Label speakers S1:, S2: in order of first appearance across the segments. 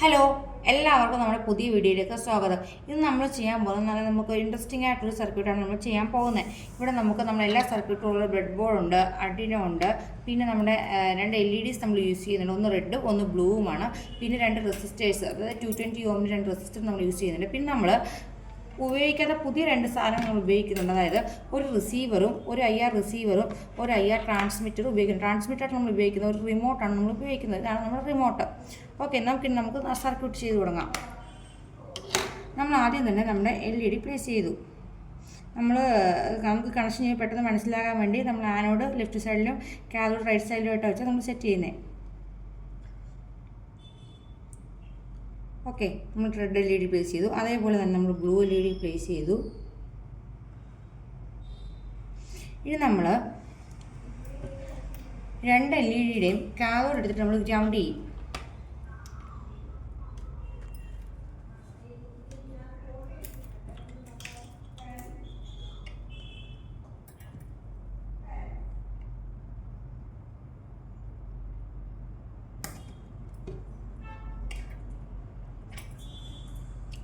S1: Hello, എല്ലാവർക്കും നമ്മുടെ പുതിയ വീഡിയോയിലേക്ക് സ്വാഗതം. ഇന്ന് നമ്മൾ ചെയ്യാൻ പോകുന്നത് നമുക്ക് ഇൻട്രസ്റ്റിംഗ് ആയിട്ടൊരു സർക്യൂട്ടാണ് നമ്മൾ ചെയ്യാൻ പോകുന്നത്. ഇവിടെ നമ്മുടെ എല്ലാ സർക്യൂട്ടുള്ള ബ്രെഡ് ബോർഡ് ഉണ്ട്, അർഡിനോ ഉണ്ട്, പിന്നെ നമ്മുടെ രണ്ട് LEDs നമ്മൾ യൂസ് ചെയ്യുന്നുണ്ട്. ഒന്ന് റെഡും ഒന്ന് ബ്ലൂവുമാണ്. പിന്നെ രണ്ട് റെസിസ്റ്റേഴ്സ്, അതായത് 220 ഓമിൻ്റെ രണ്ട് റെസിസ്റ്റർ നമ്മൾ യൂസ് ചെയ്യുന്നുണ്ട്. പിന്നെ നമ്മൾ ഉപയോഗിക്കാത്ത പുതിയ രണ്ട് സാധനങ്ങൾ നമ്മൾ ഉപയോഗിക്കുന്നുണ്ട്. അതായത് ഒരു റിസീവറും ഒരു IR റിസീവറും ഒരു IR ട്രാൻസ്മിറ്ററും ഉപയോഗിക്കുന്നു. ട്രാൻസ്മിറ്ററായിട്ട് നമ്മൾ ഉപയോഗിക്കുന്ന ഒരു റിമോട്ടാണ് നമ്മൾ ഉപയോഗിക്കുന്നത്. ഇതാണ് നമ്മുടെ റിമോട്ട്. ഓക്കെ, നമുക്ക് സർക്യൂട്ട് ചെയ്ത് തുടങ്ങാം. നമ്മൾ ആദ്യം തന്നെ നമ്മുടെ LED പ്ലേസ് ചെയ്തു. നമുക്ക് കണക്ഷൻ ചെയ്യാൻ പെട്ടെന്ന് മനസ്സിലാകാൻ വേണ്ടി നമ്മൾ ആനോഡ് ലെഫ്റ്റ് സൈഡിലും കാഥോഡ് റൈറ്റ് സൈഡിലുമായിട്ട് വെച്ചാൽ നമ്മൾ സെറ്റ് ചെയ്യുന്നത്. ഓക്കെ, നമ്മൾ റെഡ് LED പ്ലേസ് ചെയ്തു. അതേപോലെ തന്നെ നമ്മൾ ബ്ലൂ LED പ്ലേസ് ചെയ്തു. ഇനി നമ്മൾ രണ്ട് LEDയുടെയും കാഥോഡ് എടുത്തിട്ട് നമ്മൾ ഗ്രൗണ്ട് ചെയ്യും.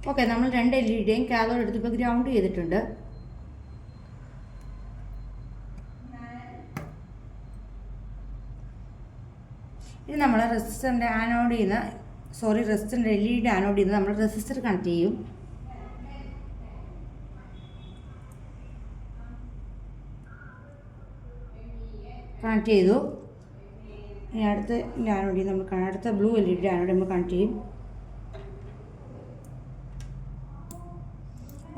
S1: ഓക്കെ, നമ്മൾ രണ്ട് LEDയുടെയും കാഥോഡ് എടുത്തിപ്പോൾ ഗ്രൗണ്ട് ചെയ്തിട്ടുണ്ട്. ഇനി നമ്മൾ റെസിസ്റ്ററിൻ്റെ LEDയുടെ ആനോഡ് ചെയ്യുന്ന നമ്മൾ റെസിസ്റ്റർ കണക്ട് ചെയ്യും. കണക്ട് ചെയ്തു. ഇനി അടുത്ത ബ്ലൂ LEDയുടെ ആനോഡ് നമ്മൾ കണക്ട് ചെയ്യും.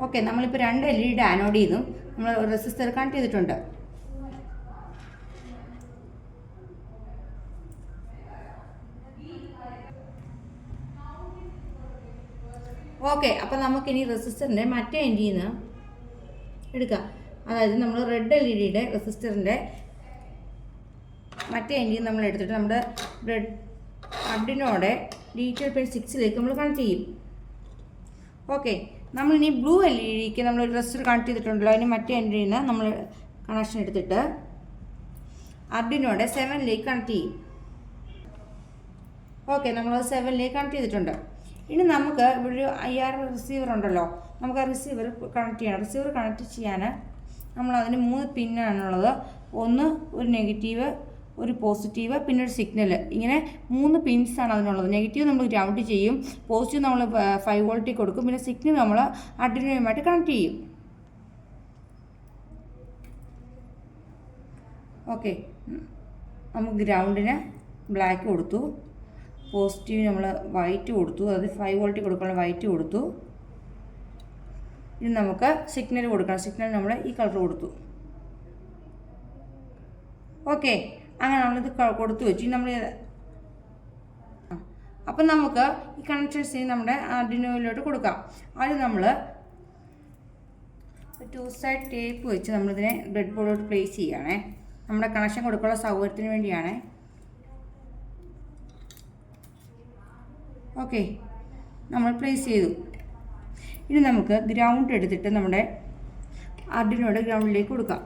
S1: ഓക്കെ, നമ്മളിപ്പോൾ രണ്ട് LEDയുടെ ആനോഡ് ചെയ്തും നമ്മൾ റെസിസ്റ്റർ കണക്ട് ചെയ്തിട്ടുണ്ട്. ഓക്കെ, അപ്പോൾ നമുക്കിനി റെസിസ്റ്ററിൻ്റെ മറ്റേ എൻഡിൽ നിന്ന് എടുക്കാം. അതായത് നമ്മൾ റെഡ് LEDയുടെ റെസിസ്റ്ററിൻ്റെ മറ്റേ എൻഡിൽ നമ്മൾ എടുത്തിട്ട് നമ്മുടെ അർഡിനോയുടെ DTL പിൻ 6ലേക്ക് നമ്മൾ കണക്ട് ചെയ്യും. ഓക്കെ, നമ്മളിനി ബ്ലൂ LEDക്ക് നമ്മൾ റെസിസ്റ്റർ കണക്ട് ചെയ്തിട്ടുണ്ടല്ലോ. അതിന് മറ്റേ എൻഡിൽ നിന്ന് നമ്മൾ കണക്ഷൻ എടുത്തിട്ട് അർഡിനോയുടെ 7ലേക്ക് കണക്ട് ചെയ്യും. ഓക്കെ, നമ്മളത് 7ലേക്ക് കണക്ട് ചെയ്തിട്ടുണ്ട്. ഇനി നമുക്ക് ഇവിടെ ഒരു IR റിസീവർ ഉണ്ടല്ലോ, നമുക്ക് ആ റിസീവർ കണക്ട് ചെയ്യണം. റിസീവർ കണക്ട് ചെയ്യാൻ നമ്മളതിന് 3 പിന്നാണുള്ളത്. ഒന്ന് ഒരു നെഗറ്റീവ്, ഒരു പോസിറ്റീവ്, പിന്നെ ഒരു സിഗ്നൽ. ഇങ്ങനെ 3 പിൻസാണ് അതിനുള്ളത്. നെഗറ്റീവ് നമ്മൾ ഗ്രൗണ്ട് ചെയ്യും, പോസിറ്റീവ് നമ്മൾ 5 വോൾട്ടിൽ കൊടുക്കും, പിന്നെ സിഗ്നൽ നമ്മൾ അർഡിനോയുമായിട്ട് കണക്ട് ചെയ്യും. ഓക്കെ, നമുക്ക് ഗ്രൗണ്ടിന് ബ്ലാക്ക് കൊടുത്തു, പോസിറ്റീവ് നമ്മൾ വൈറ്റ് കൊടുത്തു, അതായത് 5 വോൾട്ടിൽ കൊടുക്കാനുള്ള വൈറ്റ് കൊടുത്തു. ഇനി നമുക്ക് സിഗ്നൽ കൊടുക്കണം. സിഗ്നൽ നമ്മൾ ഈ കളർ കൊടുത്തു. ഓക്കെ, അങ്ങനെ നമ്മളിത് കൊടുത്തു വെച്ചു. അപ്പം നമുക്ക് ഈ കണക്ഷൻസ് നമ്മുടെ അർഡിനോയിലോട്ട് കൊടുക്കാം. ആദ്യം നമ്മൾ 2 സൈഡ് ടേപ്പ് വെച്ച് നമ്മളിതിനെ ബ്രെഡ് ബോർഡിലോട്ട് പ്ലേസ് ചെയ്യുകയാണേ. നമ്മുടെ കണക്ഷൻ കൊടുക്കാനുള്ള സൗകര്യത്തിന് വേണ്ടിയാണ്. ഓക്കെ, നമ്മൾ പ്ലേസ് ചെയ്തു. ഇനി നമുക്ക് ഗ്രൗണ്ട് എടുത്തിട്ട് നമ്മുടെ അർഡിനോയുടെ ഗ്രൗണ്ടിലേക്ക് കൊടുക്കാം.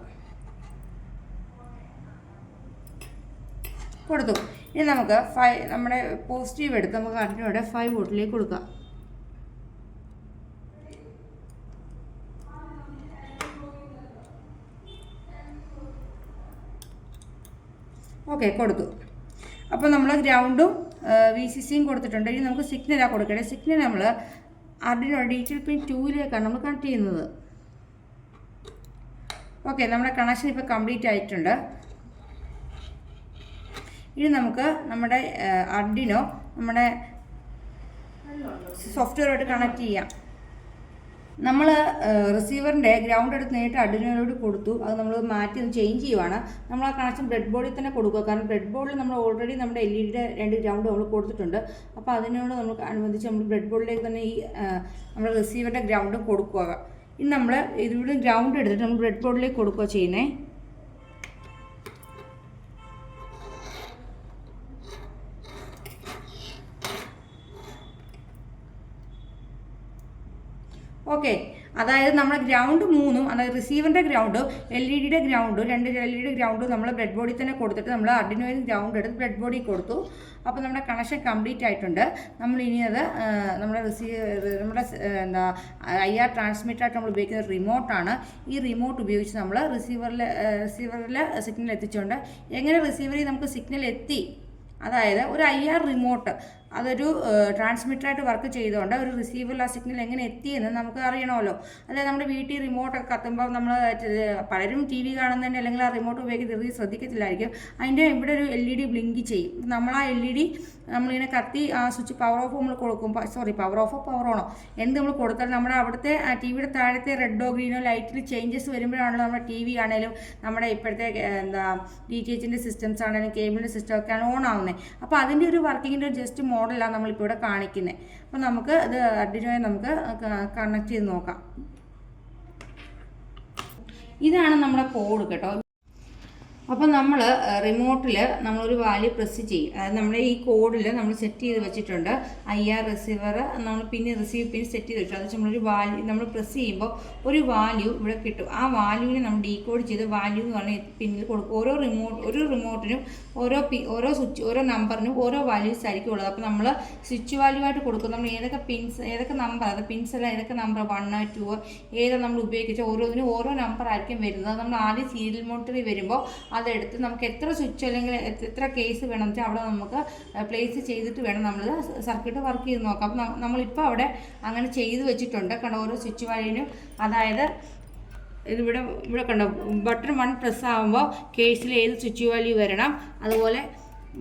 S1: കൊടുത്തു. ഇനി നമുക്ക് നമ്മുടെ പോസിറ്റീവ് എടുത്ത് നമുക്ക് അർഡിനോയുടെ 5 വോൾട്ടിലേക്ക് കൊടുക്കാം. ഓക്കെ, കൊടുത്തു. അപ്പോൾ നമ്മൾ ഗ്രൗണ്ടും VCCയും കൊടുത്തിട്ടുണ്ട്. ഇനി നമുക്ക് സിഗ്നലാണ് കൊടുക്കേണ്ടത്. സിഗ്നൽ നമ്മൾ അർഡിനോയുടെ DTL പിൻ 2ലേക്കാണ് നമ്മൾ കണക്ട് ചെയ്യുന്നത്. ഓക്കെ, നമ്മുടെ കണക്ഷൻ ഇപ്പോൾ കംപ്ലീറ്റ് ആയിട്ടുണ്ട്. ഇനി നമുക്ക് നമ്മുടെ അർഡിനോ നമ്മുടെ സോഫ്റ്റ്വെയറുമായിട്ട് കണക്ട് ചെയ്യാം. നമ്മൾ റിസീവറിൻ്റെ ഗ്രൗണ്ട് എടുത്ത് നേരിട്ട് അർഡിനോയോട് കൊടുത്തു. അത് നമ്മൾ മാറ്റി ചേഞ്ച് ചെയ്യുവാണ്. നമ്മൾ ആ കണക്ഷൻ ബ്രെഡ് ബോർഡിൽ തന്നെ കൊടുക്കുക. കാരണം ബ്രെഡ് ബോർഡിൽ നമ്മൾ ഓൾറെഡി നമ്മുടെ LEDയുടെ 2 ഗ്രൗണ്ട് നമ്മൾ കൊടുത്തിട്ടുണ്ട്. അപ്പോൾ അതിനോട് നമുക്ക് അനുബന്ധിച്ച് നമ്മൾ ബ്രെഡ് ബോർഡിലേക്ക് തന്നെ ഈ നമ്മുടെ റിസീവറിൻ്റെ ഗ്രൗണ്ട് കൊടുക്കുക. ഇനി നമ്മൾ ഇതിലൂടെ ഗ്രൗണ്ട് എടുത്തിട്ട് നമ്മൾ ബ്രെഡ് ബോർഡിലേക്ക് കൊടുക്കുക ചെയ്യുന്നത്. ഓക്കെ, അതായത് നമ്മുടെ ഗ്രൗണ്ട് 3, അതായത് റിസീവറിൻ്റെ ground, LED ground, 2 LED ground നമ്മൾ ബ്രെഡ് ബോർഡിൽ തന്നെ കൊടുത്തിട്ട് നമ്മൾ ആർഡിനോയിൽ ഗ്രൗണ്ട് എടുത്ത് ബ്രെഡ് ബോർഡിൽ കൊടുത്തു. അപ്പോൾ നമ്മുടെ കണക്ഷൻ കംപ്ലീറ്റ് ആയിട്ടുണ്ട്. നമ്മൾ ഇനി അത് നമ്മുടെ എന്താ IR ട്രാൻസ്മിറ്ററായിട്ട് നമ്മൾ ഉപയോഗിക്കുന്ന റിമോട്ടാണ്. ഈ റിമോട്ട് ഉപയോഗിച്ച് നമ്മൾ റിസീവറിൽ സിഗ്നൽ എത്തിച്ചുകൊണ്ട് എങ്ങനെ റിസീവറിൽ നമുക്ക് സിഗ്നൽ എത്തി, അതായത് ഒരു IR റിമോട്ട് അതൊരു ട്രാൻസ്മിറ്ററായിട്ട് വർക്ക് ചെയ്തുകൊണ്ട് ഒരു റിസീവറിൽ ആ സിഗ്നൽ എങ്ങനെ എത്തിയെന്ന് നമുക്ക് അറിയണമല്ലോ. അതായത് നമ്മുടെ വീട്ടിൽ റിമോട്ടൊക്കെ കത്തുമ്പോൾ നമ്മൾ പലരും TV കാണുന്നതിൻ്റെ അല്ലെങ്കിൽ ആ റിമോട്ട് ഉപയോഗിക്കുന്നത് ശ്രദ്ധിക്കത്തില്ലായിരിക്കും. അതിൻ്റെ ഇവിടെ ഒരു LED ബ്ലിങ്ക് ചെയ്യും. നമ്മൾ ആ LED നമ്മളിങ്ങനെ കത്തി ആ സ്വിച്ച് പവർ ഓഫ് നമ്മൾ കൊടുക്കുമ്പോൾ, പവർ ഓഫോ പവർ ഓണോ എന്ത് നമ്മൾ കൊടുത്താൽ നമ്മുടെ അവിടുത്തെ TVയുടെ താഴത്തെ റെഡോ ഗ്രീനോ ലൈറ്റിൽ ചേഞ്ചസ് വരുമ്പോഴാണല്ലോ നമ്മുടെ TV ആണെങ്കിലും നമ്മുടെ ഇപ്പോഴത്തെ DTHൻ്റെ സിസ്റ്റംസ് ആണെങ്കിലും കേബിളിൻ്റെ സിസ്റ്റം ഒക്കെയാണ് ഓൺ ആവുന്നത്. അപ്പോൾ അതിൻ്റെ ഒരു വർക്കിങ്ങിൻ്റെ ഒരു ജസ്റ്റ് മോഡലാണ് നമ്മളിപ്പോൾ ഇവിടെ കാണിക്കുന്നത്. അപ്പോൾ നമുക്ക് അത് ആർഡിനോയെ നമുക്ക് കണക്ട് ചെയ്ത് നോക്കാം. ഇതാണ് നമ്മുടെ കോഡ് കേട്ടോ. അപ്പോൾ നമ്മൾ റിമോട്ടിൽ നമ്മളൊരു വാല്യൂ പ്രസ് ചെയ്യും. അതായത് നമ്മുടെ ഈ കോഡിൽ നമ്മൾ സെറ്റ് ചെയ്ത് വെച്ചിട്ടുണ്ട് IR റിസീവർ, നമ്മൾ പിന്നെ റിസീവ് പിൻ സെറ്റ് ചെയ്ത് വെച്ചു. അത് നമ്മളൊരു വാല്യൂ നമ്മൾ പ്രസ് ചെയ്യുമ്പോൾ ഒരു വാല്യൂ ഇവിടെ കിട്ടും. ആ വാല്യൂവിനെ നമ്മൾ ഡീകോഡ് ചെയ്ത് വാല്യൂ എന്ന് പറഞ്ഞാൽ പിന്നിൽ കൊടുക്കും. ഓരോ റിമോട്ടിനും ഓരോ സ്വിച്ച് ഓരോ നമ്പറിനും ഓരോ വാല്യൂസ് ആയിരിക്കും ഉള്ളത്. അപ്പോൾ നമ്മൾ സ്വിച്ച് വാല്യൂ ആയിട്ട് കൊടുക്കും. നമ്മൾ ഏതൊക്കെ നമ്പർ, അത് പിൻസ് അല്ല ഏതൊക്കെ നമ്പർ 1, 2 ഏതാണ് നമ്മൾ ഉപയോഗിച്ച ഓരോന്നിനും ഓരോ നമ്പർ ആയിരിക്കും വരുന്നത്. നമ്മൾ ആദ്യം സീരിയൽ മോണിറ്ററിൽ വരുമ്പോൾ അതെടുത്ത് നമുക്ക് എത്ര സ്വിച്ച് അല്ലെങ്കിൽ എത്ര കേസ് വേണം വെച്ചാൽ അവിടെ നമുക്ക് പ്ലേസ് ചെയ്തിട്ട് വേണം നമ്മൾ സർക്യൂട്ട് വർക്ക് ചെയ്ത് നോക്കാം. അപ്പം നമ്മളിപ്പോൾ അവിടെ അങ്ങനെ ചെയ്ത് വെച്ചിട്ടുണ്ട്. കണ്ടോ, ഓരോ സ്വിച്ച് വാല്യൂവിനും. അതായത് ഇവിടെ കണ്ടോ, ബട്ടൺ 1 പ്രസ് ആകുമ്പോൾ കേസിൽ ഏത് സ്വിച്ച് വാല്യൂ വരണം, അതുപോലെ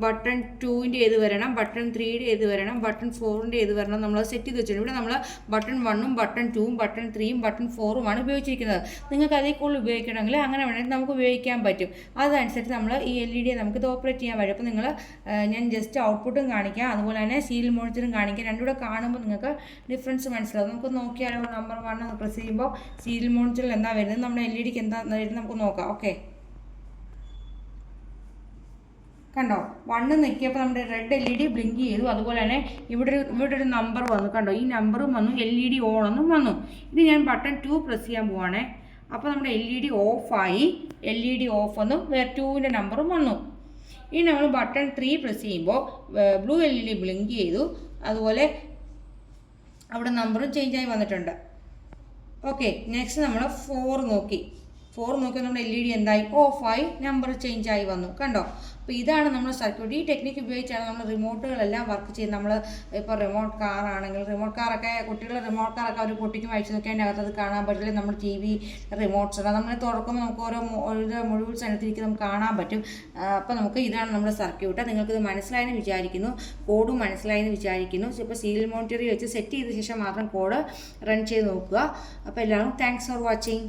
S1: ബട്ടൺ 2ൻ്റെ ഏത് വരണം, ബട്ടൺ 3യുടെ ഏത് വരണം, ബട്ടൺ 4ൻ്റെ ഏത് വരണം, നമ്മൾ സെറ്റ് ചെയ്ത് വെച്ചിട്ടുണ്ട്. ഇവിടെ നമ്മൾ ബട്ടൺ 1ഉം ബട്ടൺ 2ഉം ബട്ടൺ 3ഉം ബട്ടൺ 4ഉമാണ് ഉപയോഗിച്ചിരിക്കുന്നത്. നിങ്ങൾക്ക് അതേ കൂടുതൽ ഉപയോഗിക്കണമെങ്കിൽ അങ്ങനെ വേണമെങ്കിൽ നമുക്ക് ഉപയോഗിക്കാൻ പറ്റും. അതനുസരിച്ച് നമ്മൾ ഈ LED നമുക്ക് ഇത് ഓപ്പറേറ്റ് ചെയ്യാൻ പറ്റും. അപ്പോൾ ഞാൻ ജസ്റ്റ് ഔട്ട്പുട്ടും കാണിക്കാം, അതുപോലെ തന്നെ സീരിയൽ മോണിറ്ററും കാണിക്കാം. രണ്ടുകൂടെ കാണുമ്പോൾ നിങ്ങൾക്ക് ഡിഫറൻസ് മനസ്സിലാവും. നമുക്ക് നോക്കിയാലോ, നമ്പർ 1 പ്രസ് ചെയ്യുമ്പോൾ സീരിയൽ മോണിറ്ററിൽ എന്താ വരുന്നത്, നമ്മുടെ LEDക്ക് എന്താ വരുന്നത് നമുക്ക് നോക്കാം. ഓക്കെ, കണ്ടോ, 1 നിൽക്കിയപ്പോൾ നമ്മുടെ റെഡ് LED ബ്ലിങ്ക് ചെയ്തു. അതുപോലെ തന്നെ ഇവിടെ ഒരു നമ്പർ വന്നു. കണ്ടോ, ഈ നമ്പറും വന്നു, LED ഓൺ എന്നും വന്നു. ഇനി ഞാൻ ബട്ടൺ 2 പ്രസ് ചെയ്യാൻ പോവാണേ. അപ്പോൾ നമ്മുടെ LED ഓഫായി, LED ഓഫ് വന്നു, 2ൻ്റെ നമ്പറും വന്നു. ഇനി നമ്മൾ ബട്ടൺ 3 പ്രസ് ചെയ്യുമ്പോൾ ബ്ലൂ LED ബ്ലിങ്ക് ചെയ്തു. അതുപോലെ അവിടെ നമ്പറും ചേഞ്ചായി വന്നിട്ടുണ്ട്. ഓക്കെ, നെക്സ്റ്റ് നമ്മൾ 4 നോക്കി നമ്മുടെ LED എന്തായി, ഓഫായി, നമ്പർ ചേഞ്ചായി വന്നു. കണ്ടോ, അപ്പോൾ ഇതാണ് നമ്മുടെ സർക്യൂട്ട്. ഈ ടെക്നിക്ക് ഉപയോഗിച്ചാണ് നമ്മൾ റിമോട്ടുകളെല്ലാം വർക്ക് ചെയ്യുന്നത്. നമ്മൾ ഇപ്പോൾ റിമോട്ട് കാറാണെങ്കിൽ, റിമോട്ട് കാറൊക്കെ കുട്ടികളുടെ റിമോട്ട് കാറൊക്കെ അവർ പൊട്ടിക്കും അയച്ചു നോക്കി അതിൻ്റെ അകത്ത് അത് കാണാൻ പറ്റില്ല. നമ്മൾ TV റിമോട്ട്സ് ആണ്, നമ്മൾ തുറക്കുമ്പോൾ നമുക്ക് ഓരോ മുഴുവൻ സ്ഥലത്തിരിക്കും നമുക്ക് കാണാൻ പറ്റും. അപ്പോൾ നമുക്ക് ഇതാണ് നമ്മുടെ സർക്യൂട്ട്. നിങ്ങൾക്കിത് മനസ്സിലായെന്ന് വിചാരിക്കുന്നു, കോഡും മനസ്സിലായെന്ന് വിചാരിക്കുന്നു. ഇപ്പോൾ സീരിയൽ മോണിറ്ററിൽ വെച്ച് സെറ്റ് ചെയ്ത ശേഷം മാത്രം കോഡ് റൺ ചെയ്ത് നോക്കുക. അപ്പോൾ എല്ലാവരും താങ്ക്സ് ഫോർ വാച്ചിങ്.